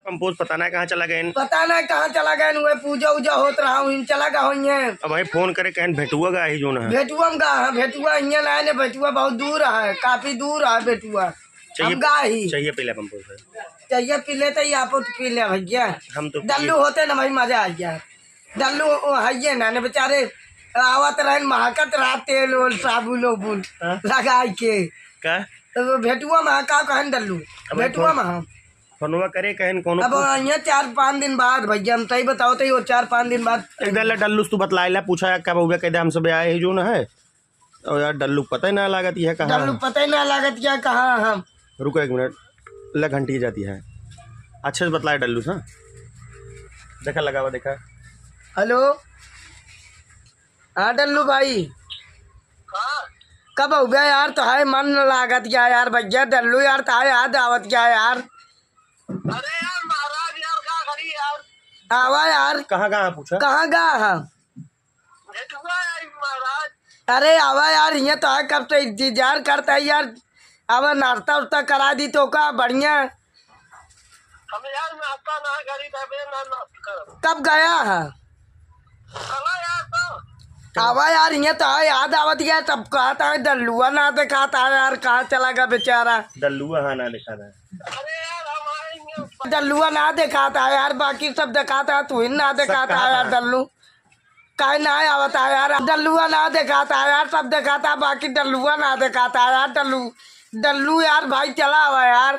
Compose पता ना कहाँ चला गए, पता ना कहाँ चला गए। हुए पूजा उजा होत रहा हूँ, चला गया हुई है। अब भाई फोन करे कहन भेटुआ का ही जो ना भेटुआ में गा भेटुआ यहाँ ना है, भेटुआ बहुत दूर है, काफी दूर है भेटुआ। हम गा ही चाहिए पीला कंपोज चाहिए पी लेते ही आप पी ले भैया। हम तो डल्लू होते ना भाई मजा आ गया। डल्लू है ना बेचारे आवत रहे महकत रहा तेल ओल साबुन उबुन लगा के का तो भेटुआ में का कहन डल्लू भेटुआ में हम फोनवा करे कहन कोनो अब यहाँ 4-5 दिन बाद भैया हम सही बताओ तो 4-5 दिन बाद एकदम डल्लू तू बतलाइला पूछा क्या बहु कहते हम सब आए जो ना है और यार डल्लू पता ही ना लागत है कहाँ, डल्लू पता ही ना लागत क्या कहाँ हम। रुको 1 मिनट ल घंटी जाती है अच्छे से बतलाए डल्लू सा देखा लगा हुआ देखा। हेलो हाँ डल्लू भाई कब हो गया यार तो है मन लागत क्या यार भैया डल्लू यार तो है याद आवत क्या यार। अरे यार महाराज यार क्या करी यार आवा यार कहाँ पूछा कहाँ गा हम भेटुआ है महाराज। अरे आवा यार यहाँ तो है कब से इंतजार करता है यार। अब नाश्ता उस्ता करा दी तो का बढ़िया। हमें यार नाश्ता ना करी तबे ना कर कब गया है कला यार तो आवा यार यहाँ तो है याद आवत गया सब कहा था डल्लुआ ना देखा था यार कहाँ चला गया बेचारा। डल्लुआ हाँ ना दिखा रहा है अरे यार हम आएंगे डल्लुआ ना देखा था यार बाकी सब देखा था तू ही ना देखा था यार डल्लू काहे ना आवत है यार। डल्लुआ ना देखा था यार सब देखा था बाकी डल्लुआ ना देखा था यार। डल्लू यार भाई चला हुआ यार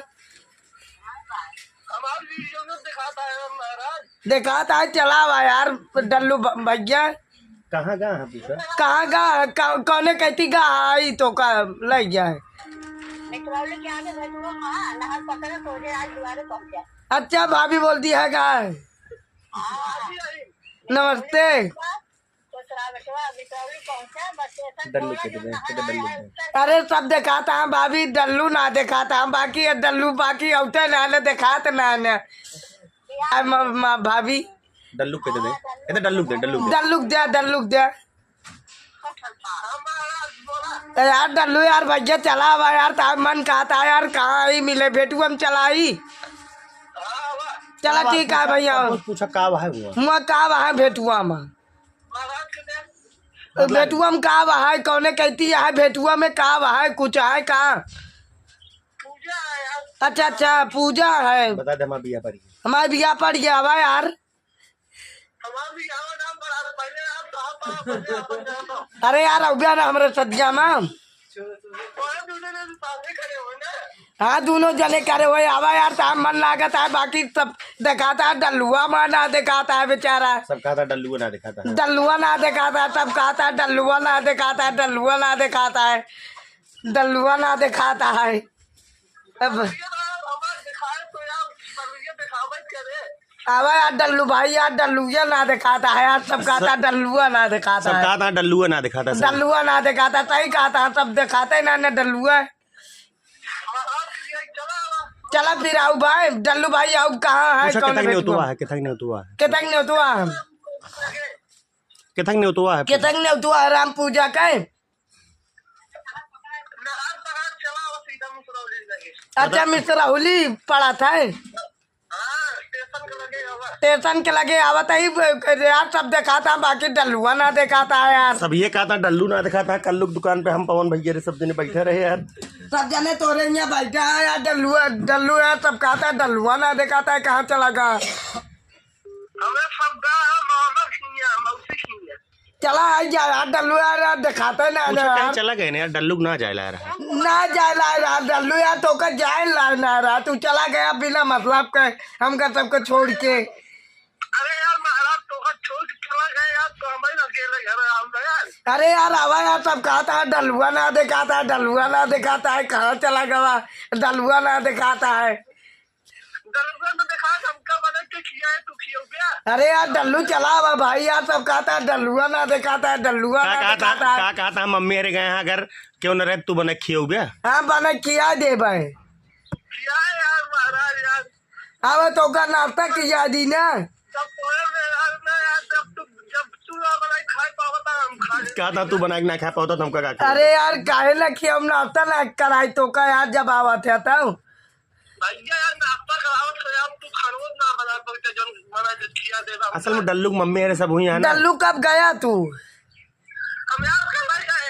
हमारी वीडियो में दिखाता है महाराज देखा था चला हुआ यार डल्लू भैया। कहाँ गा है पूछा कहाँ गा कौने कहती गा आई तो का लग गया है। अच्छा भाभी बोलती है का नमस्ते डल्लू के डल्लू अरे सब दिखाता है भाभी डल्लू ना दिखाता हम बाकी डल्लू बाकी औटे ना दिखाते ना भाभी डल्लू के दे कहते डल्लू दे डल्लू दे यार डल्लू यार भैया चला हुआ यार तार मन कहता है यार कहाँ आई मिले भेटुआ में चला आई चला ठीक है भैया पूछा का है हुआ का है भेटुआ में भेटुआ में का है कौने कहती है भेटुआ में का है कुछ है का पूजा है यार। अच्छा पूजा है बता दे हमारा बिया पड़ी हमारे बिया पड़ गया हुआ यार। हमारा भी यहाँ नाम पड़ा पहले आप कहाँ अरे यार हो गया ना हमारे सदिया में खड़े हो ना हाँ दोनों जने करे हुए आवा यार टाइम मन लागत है बाकी सब दिखाता है डल्लुआ में ना दिखाता है बेचारा। सब कहा था डल्लुआ ना दिखाता है डल्लुआ ना दिखाता है सब कहता है डल्लुआ ना दिखाता है डल्लुआ ना दिखाता है डल्लुआ ना दिखाता है। अब आवा यार डल्लू भाई यार डल्लुआ ना दिखाता है यार सब कहता है डल्लुआ ना दिखाता सब है कहा था डल्लुआ ना दिखाता है डल्लुआ ना दिखाता सही कहता है सब दिखाते ना डल्लुआ। चला फिर आओ भाई डल्लू भाई आओ कहाँ है कौन कितने उतुआ है कितने उतुआ है कितने ने उतुआ हम कितने उतुआ है कितने ने उतुआ राम पूजा के। अच्छा मिश्रा होली पड़ा था स्टेशन के लगे आवत ही यार सब दिखाता बाकी डल्लुआ ना दिखाता है यार। सब ये कहा था डल्लू ना दिखाता है कल लोग दुकान पे हम पवन भैया सब जने बैठे रहे यार सब जने तोरे यहाँ बैठा है यार डल्लू यार सब कहता है डल्लुआ ना दिखाता है कहाँ चला गया। चला यार डल्लू यार दिखाते ना यार चला गए ना यार डल्लू ना जाए ला रहा ना जाए ला डल्लू यार तो का जाए ला ना रहा तू चला गया बिना मतलब के हमका सबको छोड़ के। अरे यार महाराज तो छोड़ के चला गया यार तो हम ही अकेले घर आऊंगा यार। अरे यार आवा यार सब कहता है डल्लुआ ना दिखाता है डल्लुआ ना दिखाता है कहाँ चला गया डल्लुआ ना दिखाता है। अरे यार डल्लू चला हुआ भाई यार सब कहता है डल्लुआ ना दिखाता है डल्लुआ ना दिखाता है। कहा था मम्मी अरे गए अगर क्यों न रहे तू बना खियो गया हाँ बना किया दे भाई यार महाराज यार अब तो का नाश्ता किया दी ना कहा था तू बना के ना खा पाता तुमका का अरे यार काहे ना खिया हम नाश्ता ना कराई तो का यार जब आवा थे तब भैया यार नाश्ता कराओ तो यार तू खरगोश ना बना सकते जो मना जो खिया देगा असल में डल्लू की मम्मी अरे सब हुई है ना। डल्लू कब गया तू? हम यार कल नहीं गए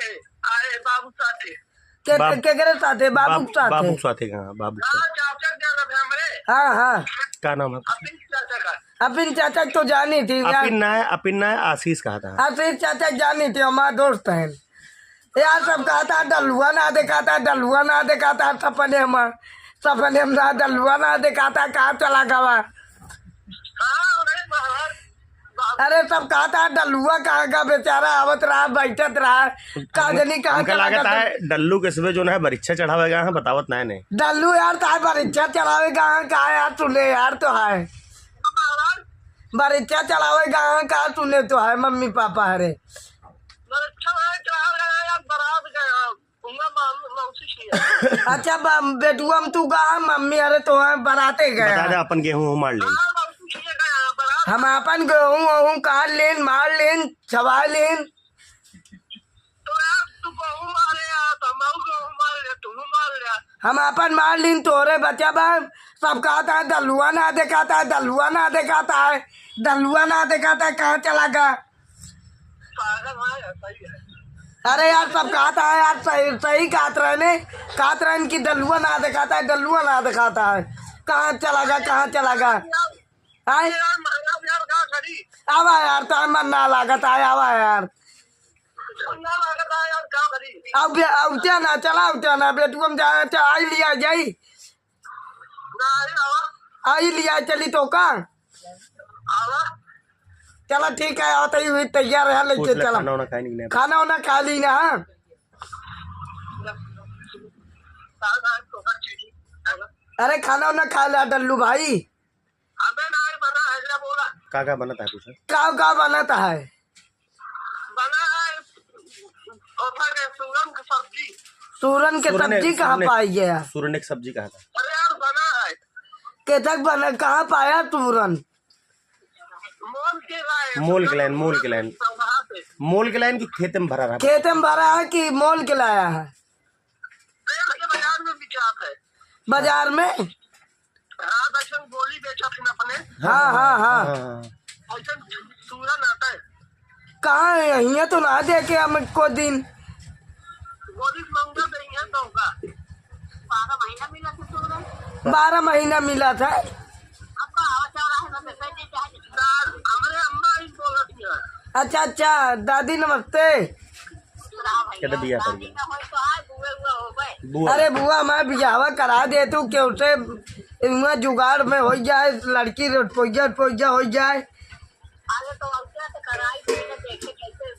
आए बाबू साथे के करे साथे? बाबू के साथे? बाबू साथे कहाँ? बाबू हाँ साथे चाचा क्या नाम है हमारे हाँ हाँ, क्या नाम है? अपने चाचा का अपिन चाचा तो जानी थी यार, अपिन ना आशीष कहा था। अपिन चाचा जानी थी, हमारा दोस्त है यार। सब कहा था डल्लुआ ना देखा था, डल्लुआ ना देखा था, सपने में ना डल्लुआ ना देखा था, कहाँ चला गया? हाँ अरे बाहर अरे सब कहा था डल्लुआ कहाँ का बेचारा, आवत रहा बैठत रहा, कहा जनी कहाँ हमका चला लागत गया? है डल्लू के सुबह जो है परीक्षा चढ़ावेगा है, बतावत ना है नहीं। डल्लू यार तार परीक्षा चलावे कहाँ यार तूने यार तो है महाराज परीक्षा चलावे कहाँ तूने तो है मम्मी पापा हरे। अच्छा है चला गया यार बारात गया उनका मौसी थी अच्छा बेटुआ तू कहा मम्मी अरे तो है बराते बता दे गया। अपन गेहूँ मार ले। हाँ मौसी थी गया बारात हम अपन गेहूँ काट लेन मार लेन छवा लेन। तो यार तू गहूँ मारे यार तो मैं गहूँ मार लिया तू मार लिया हम अपन मार लीन तोरे बच्चा बा सब कहता है दलुआ ना दिखाता है, दलुआ ना दिखाता है, दलुआ ना दिखाता है, कहाँ चला गया? पागल है सही है अरे यार सब कहता है यार, सही कहत रहे कि दलुआ ना दिखाता है, दलुआ ना दिखाता है, कहाँ चला गया कहाँ चला गया? आए यार महंगा यार का खड़ी आवा यार तो मन ना लागत है, आवा यार ना लगता है यार का खड़ी अब उठा ना चला उठा ना बेटू हम आई लिया जाई ना आवा आई लिया चली तो का आवा चला ठीक है आता ही हुई तैयार है लेके चला। खाना वाना खाए नहीं? खाना वाना खा ली ना? अरे खाना वाना खा लिया डल्लू भाई? अबे ना बना है क्या बोला का बना था कुछ? का बनाता है? बना है सूरन की सब्जी सूरन के सब्जी कहाँ पाई है यार? सूरन एक सब्जी कहा था। अरे यार बना है केतक बना कहाँ पाया सूरन? मोल के लाइन मोल के लाइन की खेत में भरा रहा। खेत में भरा है कि मोल के लाया है? बाजार में बिचात है बाजार में? हाँ दर्शन गोली बेचा फिर अपने हाँ हाँ हाँ। ऐसा सूरन आता है कहाँ है? यहाँ तो ना देखे हम को दिन गोली मंगा देंगे तो होगा 12 महीना मिला था सूरन 12 महीना मिला था। आपका आवाज आ रहा है ना हमारे अम्मा ही बोल रही है अच्छा अच्छा दादी नमस्ते। कहते बिया पड़ गया बुआ। अरे बुआ मैं बियावा करा दे तू क्यों से इनमें जुगाड़ में हो जाए, लड़की रोटपोइया हो जाए।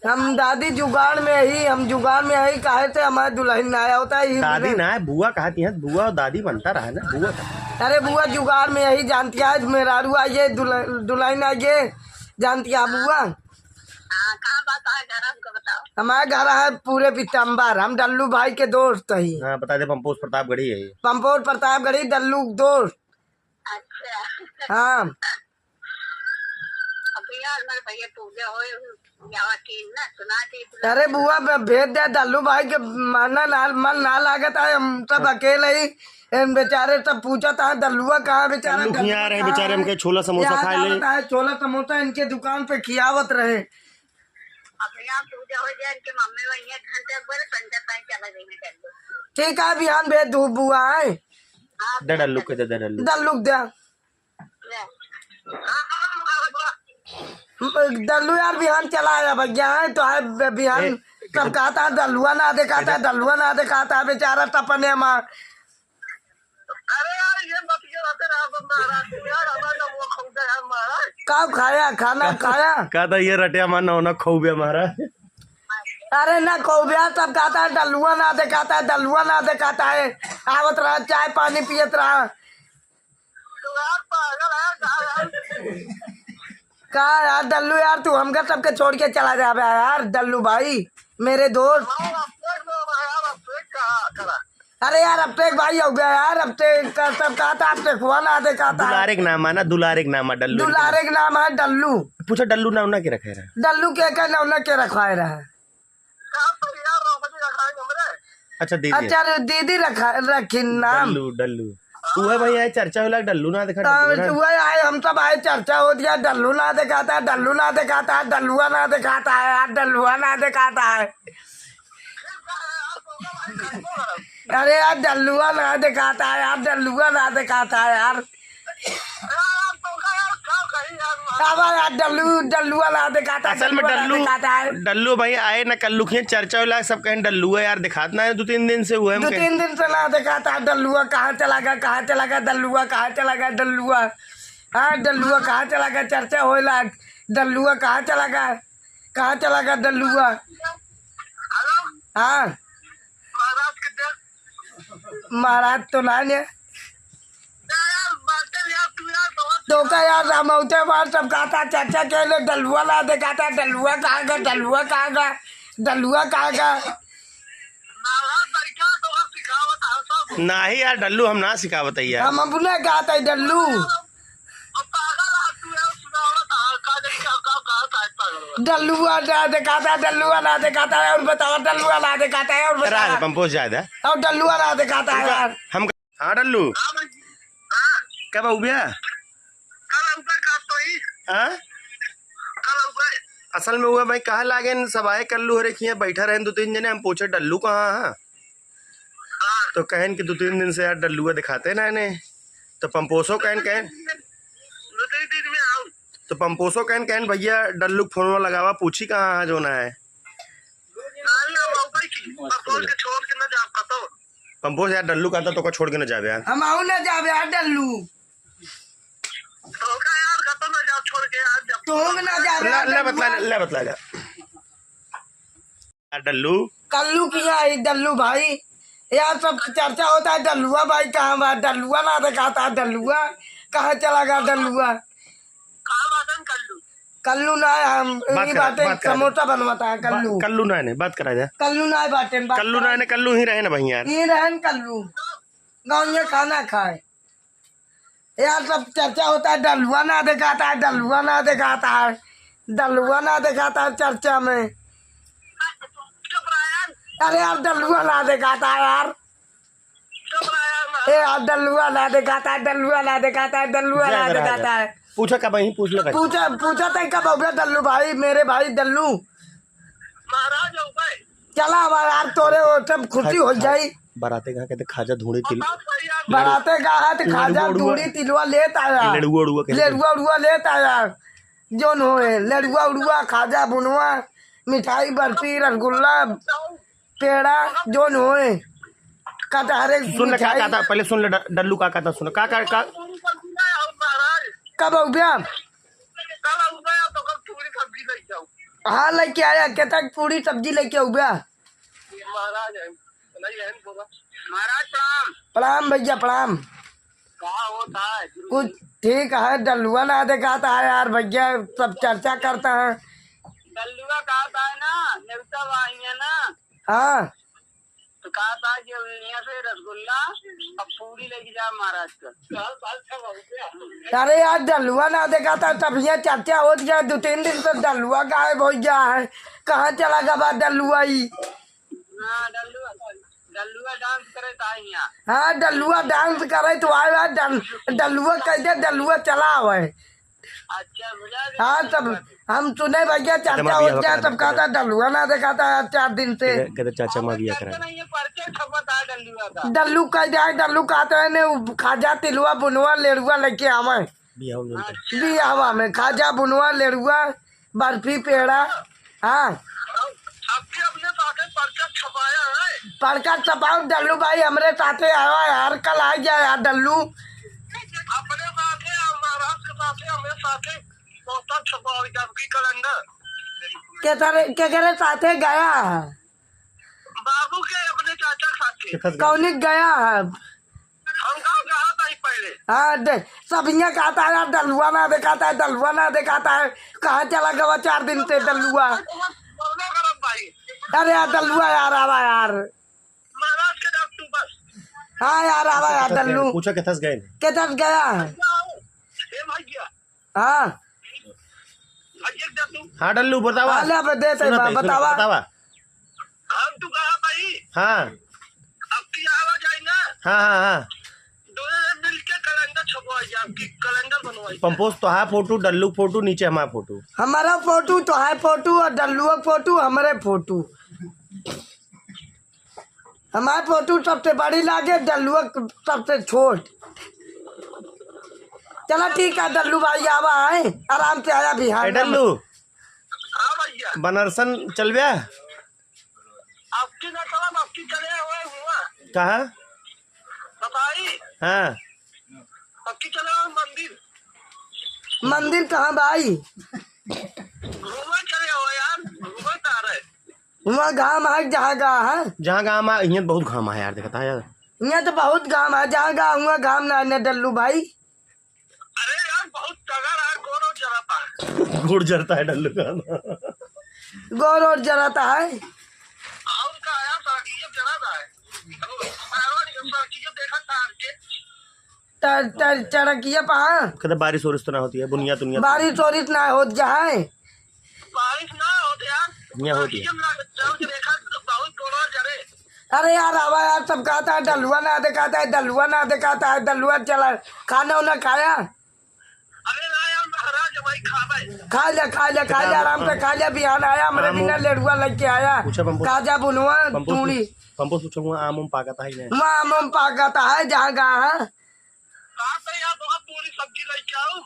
हम दादी जुगाड़ में ही काहे से हमारे दुल्हन आया होता है। दादी ना है बुआ कहती है, बुआ और दादी बनता रहा ना बुआ का। अरे बुआ जुगाड़ में यही जानती है, मेहरारू आइए दुल्हन आइए जानती है बुआ। हमारे घर है पूरे पितम्बर, हम डल्लू भाई के दोस्त ही। हाँ बता दे पंपोज प्रतापगढ़ी है ये। पंपोज प्रतापगढ़ी डल्लू दोस्त। अच्छा हाँ भैया पूजा हो सुना अरे बुआ भेज दे डल्लू भाई के मन ना लागत है, हम सब अकेले ही बेचारे सब पूछा था डल्लुआ कहाँ बेचारा। यहाँ रहे बेचारे हमके छोला समोसा खा ले। छोला समोसा इनके दुकान पे खियावत रहे। पूजा हो जाए इनके मम्मी वही घंटे पर संजय पाई चला गई ठीक है बिहान भेज दू बुआ है डल्लू के दे डल्लू डल्लू दे डल्लू यार बिहान चला आया भैया है तो है बिहान सब कहता डल्लुआ ना दिखाता बेचारा सपने में। अरे यार ये बतिया रहते यार हमारा वो खौदा है महाराज कब खाया खाना खाया? कहा था ये रटिया माना होना खौबे हमारा। अरे ना कौबिया सब कहता है डल्लुआ ना दिखाता है, आवत रहा चाय पानी पियत रहा। तो यार पागल है का यार डल्लू यार तू हमका सबके छोड़ के चला जावे यार डल्लू भाई मेरे दोस्त। अरे यार अब तक भाई हो गया यार, अब तक सब कहता अब तक हुआ ना दिखाता। दुलारे नाम है ना, दुलारे नाम है डल्लू। दुलारे का नाम है डल्लू। पूछो डल्लू ना उन्ना के रखे रहा। डल्लू के नौना के रखवाए रहा। अच्छा दीदी। अच्छा दीदी रखी नाम डल्लू डल्लू। हुआ भाई आए चर्चा होला डल्लू ना देखा डल्लू ना। वही आए हम सब आए चर्चा हो गया डल्लू ना दिखाता है डल्लू ना दिखाता है डल्लुआ ना दिखाता है यार डल्लुआ ना दिखाता है। अरे यार डल्लुआ ना दिखाता है यार डल्लुआ ना दिखाता है यार। अब यार डल्लुआ ना दिखाता है असल में डल्लुआ ना दिखाता है। डल्लू भाई आए ना कल्लू खिए चर्चा होला सब कहें डल्लू है यार दिखातना है 2-3 दिन से हुआ है 2-3 दिन से ना दिखाता है डल्लुआ कहाँ चला गया डल्लुआ कहाँ चला गया डल्लुआ। हाँ डल्लुआ कहाँ चला गया चर्चा होला डल्लुआ कहाँ चला गया डल्लुआ। हाँ महाराज तो ना ने तो का यार रामौते बार सब कहता चर्चा के लिए डल्लुआ ना दिखाता डल्लुआ कहाँ गया। ना ही यार डल्लू हम ना सिखावत है यार। हम अपने कहता है डल्लू डल्लुआ ना दिखाता है और बताओ डल्लुआ ना दिखाता है और राज पंपोज जायदा और डल्लुआ ना दिखाता है यार। हम हाँ डल्लू कब हो गया हाँ असल में हुआ भाई कहा लागे सब आए कल्लू हो रखी है बैठा रहे 2-3 जने हम पूछे डल्लू कहाँ है तो कहन कि 2-3 दिन से यार डल्लुआ दिखाते ना इन्हें तो पंपोसो कहन तो पंपोसो कहन भैया डल्लू फोन लगावा पूछी कहाँ है जो ना है पंपोस यार डल्लू कहता तो छोड़ के ना जावे यार हम आऊ ना जावे यार डल्लू तो ना जावे ले बतला यार डल्लू कल्लू किया है डल्लू भाई यार सब चर्चा होता है डल्लुआ भाई कहाँ बा डल्लुआ ना दिखाता है डल्लुआ कहाँ चला गया डल्लुआ। कल्लू ना हम बातें समोसा बनवाता है कल्लू ना है बात करा जाए कल्लू ना बातें कल्लू ही रहे ना भाई यार ये रहन कल्लू गाँव में खाना खाए यार सब चर्चा होता है डल्लुआ ना दिखाता है चर्चा में। अरे यार डल्लुआ ना दिखाता है यार यार डल्लुआ ना दिखाता है पूछा कब ही पूछ लो पूछा था कब हो गया डल्लू भाई मेरे भाई डल्लू चला यार तोरे वो सब खुशी हो जाई बाराते कहा कहते खाजा धूड़ी बाराते कहा तो खाजा धूड़ी तिलवा लेता आया लेड़ुआ लेता आया जोन होए लेड़ुआ उड़ुआ खाजा बुनवा मिठाई बर्फी रसगुल्ला पेड़ा जोन होए कटहरे सुन ले क्या कहता पहले सुन ले डल्लू का कहता सुन का कब हो गया हाँ लेके आया कहता पूरी सब्जी लेके हो गया। प्रणाम भैया प्रणाम कुछ ठीक है डल्लुआ ना दिखाता है यार भैया सब चर्चा करता है डल्लुआ कहता है ना नेवता वाहिया ना हाँ तो कहा था कि यहाँ से रसगुल्ला अब पूरी लेके जा महाराज का। अरे यार डल्लुआ ना दिखाता तब यहाँ चर्चा हो गया 2-3 दिन से डल्लुआ गायब हो गया है कहाँ चला गया बात डल्लुआ ही। हाँ डल्लुआ डांस करे था यहाँ। हाँ डल्लुआ डांस करे तो आया डल्लुआ कहते डल्लुआ चला हुआ है। अच्छा हाँ तब हम सुने भैया चर्चा हो गया तब कहता डल्लुआ ना दिखाता है 4 दिन से कहते चाचा माँ भी डल्लू कह जाए डल्लू कहते हैं खाजा तिलुआ बुनवा लेड़ुआ लेके आवे बियाहवा में खाजा बुनवा लेड़ुआ बर्फी पेड़ा। हाँ पर्चा छपाओ डल्लू भाई हमरे साथे आवा यार कल आ गया यार डल्लू अपने साथे महाराज के साथे हमारे साथे पोस्टर छपाओ जबकि कैलेंडर के करे साथे गया है बाबू के अपने चाचा साथे कौन गया है हम गाँव कहा था पहले। हाँ सब यहाँ कहता है यार डल्लुआ ना दिखाता है कहाँ चला गया 4 दिन से डल्लुआ। अरे यार डल्लुआ यार आवा यार महाराज के डॉक्टर बस। हाँ यार आवा यार डल्लू पूछा कितस गया है। हाँ हाँ डल्लू बतावा बतावा हम तू कहा भाई हाँ अब की आवाज आई ना हाँ हाँ हाँ 2 दिन वही पंपोस तो है फोटो, डल्लू फोटो, नीचे हमारा फोटो। हमारा फोटो तो है फोटो और डल्लुआ फोटो हमारे फोटो। हमारा फोटो सबसे बड़ी लागे, डल्लुआ सबसे छोट। चला ठीक है डल्लू भाई आवा है, आराम से आया ए बिहार में। डल्लू हाँ भैया बनारसन चल गया आपकी ना चला आपकी चले हुए हुआ कहाँ? बताई हाँ आपकी चले हुए मंदिर मंदिर कहाँ भाई? घूमे चले हो यार घूमे जा रहे वहाँ घाम है जहाँ गाँव है, जहाँ गाँव में यहाँ बहुत घाम है यार, देखता है यार। यहाँ तो बहुत घाम है, जहाँ गाँव हुआ घाम ना है डल्लू भाई। अरे यार बहुत तगड़ है कौन जरा था गुड़ जरता है डल्लू का। गौर और जराता है। और का यार साकिया जरा था साकिया देखा था के चढ़किया पहा कहते बारिश वारिश तो ना होती है, बुनिया दुनिया बारिश वारिश ना हो जाए। बारिश ना होते यार यहाँ होती है। देखा बहुत कौन जरे अरे यार आवा यार, सब कहता है डलुआ ना दिखाता है, डलुआ ना दिखाता है, डलुआ चला। खाना उना खाया? अरे ना यार महाराज भाई खावे खा लिया खा लिया खा लिया, आराम से खा लिया। बिहान आया हमारे बिना लेड़ुआ लग के आया, पूछा पंपोस, काजा बुनवा तूड़ी पंपोस पूछूंगा आम उम पाका था ही नहीं। आम उम पाकता है जहाँ गाँव है, कहा तो यार बहुत पूरी सब्जी लेके आऊं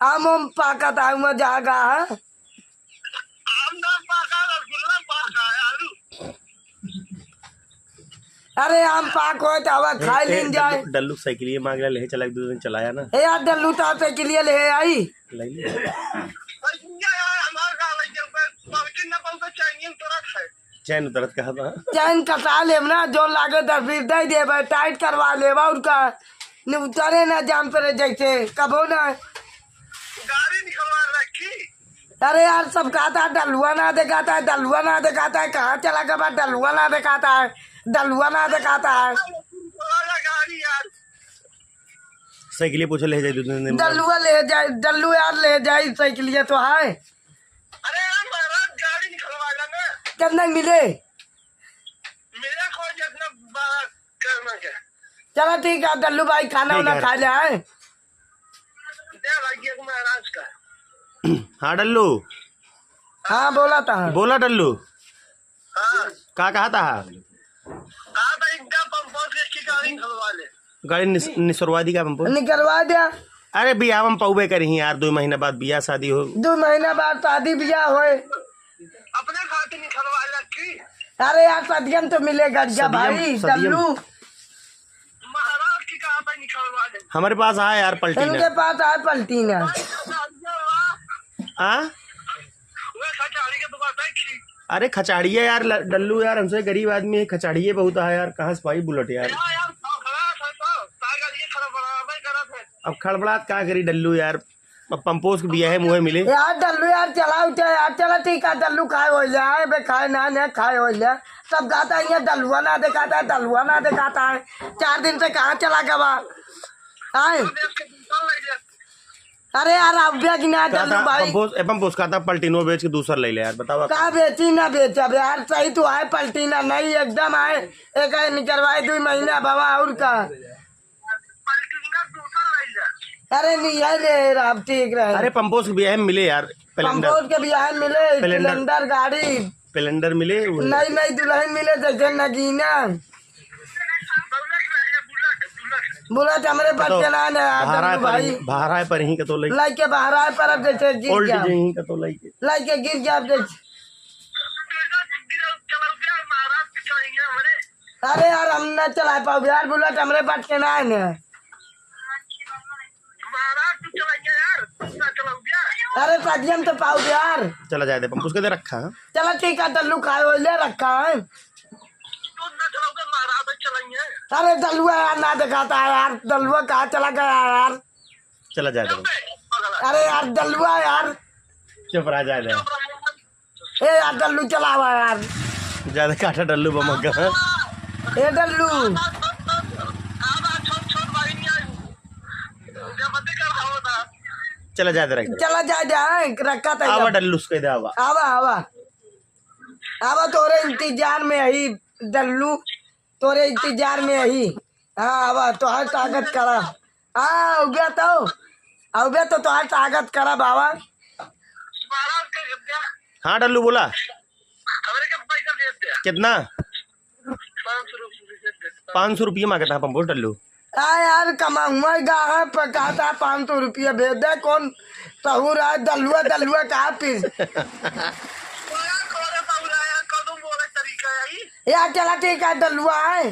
आम उम पाकता है वहाँ जहाँ गाँव है। आम ना पाका रसगुल्ला पाका है आलू अरे आम पाक हो तो हवा खाई लीन जाए। डल्लू साइकिल मांग ले ले चला, एक दो दिन चलाया ना। ए यार डल्लू ताते के लिए ले आई। ले ले। हमारे गाँव में ना बहुत चाहिए तुरंत है चैन उतरत कहा था। चैन कसा लेब ना, जो लागे दरबीर दे देबे, टाइट करवा लेबा उनका, न उतरे ना जाम पे जैसे कबो ना। गाड़ी निकलवा रखी अरे यार सब कहता है डलुआ ना दिखाता है, डलुआ ना दिखाता है, कहाँ चला गया डलुआ ना दिखाता है, डलुआ ना दिखाता है। गाड़ी यार साइकिल पूछो ले जाए दो दिन। डलुआ ले जाए, डल्लू यार ले जाए साइकिल तो है। अरे यार महाराज गाड़ी निकलवा लेना कितना मिले? मेरा कोई जितना बड़ा करना है चलो ठीक है डल्लू भाई, खाना वाना खा लिया है? दे भाई महाराज का हाँ डल्लू हाँ बोला था। बोला डल्लू हाँ का कहा था? कहा था इनका पंपोस की गाड़ी निकलवा ले गाड़ी निसरवादी का पंपोस निकलवा दिया। अरे बियाह हम पौबे करी यार, 2 महीने बाद बियाह शादी हो। 2 महीना बाद शादी ब्याह होए। अपने खाते निकलवा रखी अरे यार सदियम तो मिलेगा जा भाई सदियम। डल्लू। महाराज की कहा था निकलवा ले हमारे पास है यार इनके पलटीना। पास है पलटीना। हाँ वो खचाड़ी के दुकान देखी अरे खचाड़िए यार डल्लू यार, हमसे गरीब आदमी है, खचाड़िए बहुत है यार, कहाँ से पाई बुलेट यार। यार ये खराब करा था अब खड़बड़ात क्या करी डल्लू यार, अब पंपोस के बिया है मुँह मिले। यार डल्लू यार चला उठे यार, चला ठीक है डल्लू खाए हो जाए बे, खाए ना खाए हो जाए। सब कहता है डलुआ ना दिखाता है, डलुआ ना दिखाता है। 4 दिन से कहाँ चला गया आए? देश के दूसरा ले लिया अरे यार अब कि ना डल्लू भाई पंपोस का था पलटीनो बेच के दूसरा ले ले यार, बताओ कहा बेची ना बेचा बे यार, सही तो है पलटीना नहीं एकदम है। एक निकलवाए 2 महीना बाबा और का। पलटूंगा दूसरा ले लिया अरे नहीं है ले अब ठीक रहे। अरे पंपोस के बिया में मिले यार, पंपोज के बियाह मिले, स्प्लेंडर गाड़ी, स्प्लेंडर मिले। नई दुल्हन मिले जैसे नगीना। बुलेट हमारे पास चला है भाई, भाड़ा है पर ही का तो लई लाइक के बाहर आए पर अब जैसे गिर ओल्ड गया, ही का तो लई लाइक के गिर गया अब जैसे। महाराज की चाहिए हमारे अरे यार हम न चला पाओ यार, बुलेट हमारे पास के ना है न। महाराज तू चलाएंगे यार ना चलाऊ गया अरे सदियम तो पाओ यार। चला जाए पंपोस के दे रखा है। चलो ठीक है डल्लू खाए हो ले रखा है। तू ना चलाऊंगा महाराज चलाएंगे अरे डल्लुआ यार ना दिखाता है यार, डल्लुआ कहाँ चला गया यार? चला जाए अरे यार डल्लुआ यार, चुप रहा जाए ए यार डल्लू चला हुआ यार, ज्यादा काटा डल्लू बमक का। ए डल्लू चला जाए रख चला जाए रखा था। आवा डल्लू उसके दे आवा। आवा आवा आवा तोरे इंतजार में यही डल्लू, तोरे इंतजार में यही। हाँ आवा तो हर ताकत करा। हाँ हो गया तो अब बे तो तुम्हारा ताकत करा बाबा। महाराज के विद्या हाँ डल्लू बोला हमारे के पैसा देते हैं कितना 500 रुपये देते हैं। 500 रुपये मांगता है पंपोस डल्लू। यार कमाऊंगा है पर कहता 500 रुपया भेज दे कौन सहूर है दलुआ दलुआ कहा फिर यार कोरे बाबूला यार कदम बोले तरीका है ये यार चला ठीक है दलुआ है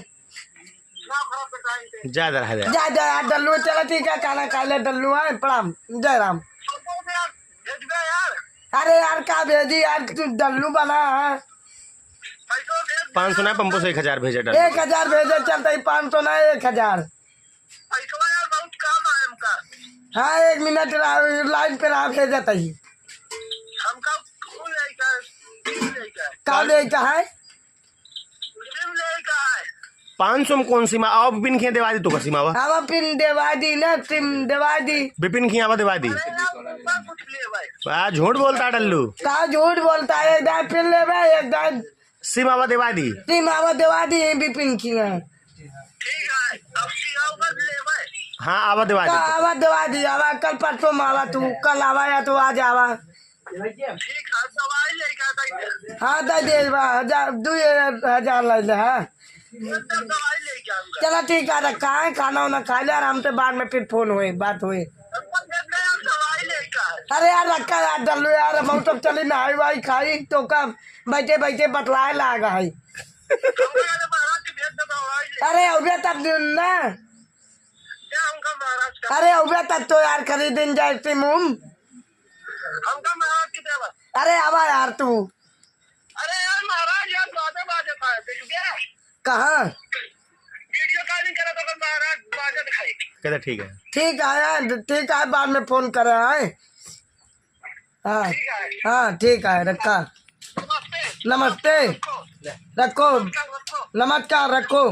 ना खराब बताएंगे ज्यादा रह जाए। जा जा यार डल्लू चला ठीक है खाना खा ले डल्लू है प्रणाम जय राम। हमको भी यार भेज दे यार अरे यार का भेजी यार तू डल्लू बना है पैसा भेज 500 ना पंपोस 1000 भेजे डल्लू। 1000 भेजे चलता ही 500 ना 1000। पैसा यार बहुत काम है हमका हाँ 1 मिनट लाइन पे रहा भेजता ही हमका फूल लेकर सिम लेकर का ले का है सिम लेकर है 500 में कौन सीमा आओ बिपिन खिया देवा दी तो का सीमा वा हम पिन देवा दी ना सिम देवा दी बिपिन खिया वा देवा दी। अरे यार ऊपर कुछ ले भाई आ झूठ बोलता है डल्लू। का झूठ बोलता है एक दान पिन ले भाई एक दान सिम आवा देवा दी। सिम आवा देवा दी बिपिन की है ठीक है अब सियाओगा ले भाई हाँ आवा देवा का दी। आवा दवा दी आवा कल परसों में आवा तू कल आवा या तो आज आवा। ठीक है दवाई लेकर देंगे हाँ दे दे 2000 ले ले हाँ दवाई लेके आऊंगा चला ठीक है रखा है खाना वाना खा ले आराम से बाद में फिर फोन हुए बात हुई। हमको देते हैं दवाई लेकर अरे यार रखा यार डल्लू यार हम तो चली नहाई वाई खाई तो कब बैठे बैठे बतलाए लागा है। हमको यार महाराज के भेज दे दवाई ले अरे उबे तक ना क्या हमका महाराज का अरे उबे तक तो यार खरीदन जाए सिम हमका महाराज की देवा अरे आवा यार तू अरे यार महाराज यार बाजे बाजे पाए देख गया कहाँ वीडियो कॉलिंग करा तो महाराज बाजे दिखाई कहता ठीक है। ठीक है यार ठीक है बाद में फोन करे है। हाँ ठीक है हाँ ठीक है रखा नमस्ते नमस्ते रखो रखो रखो नमस्कार रखो।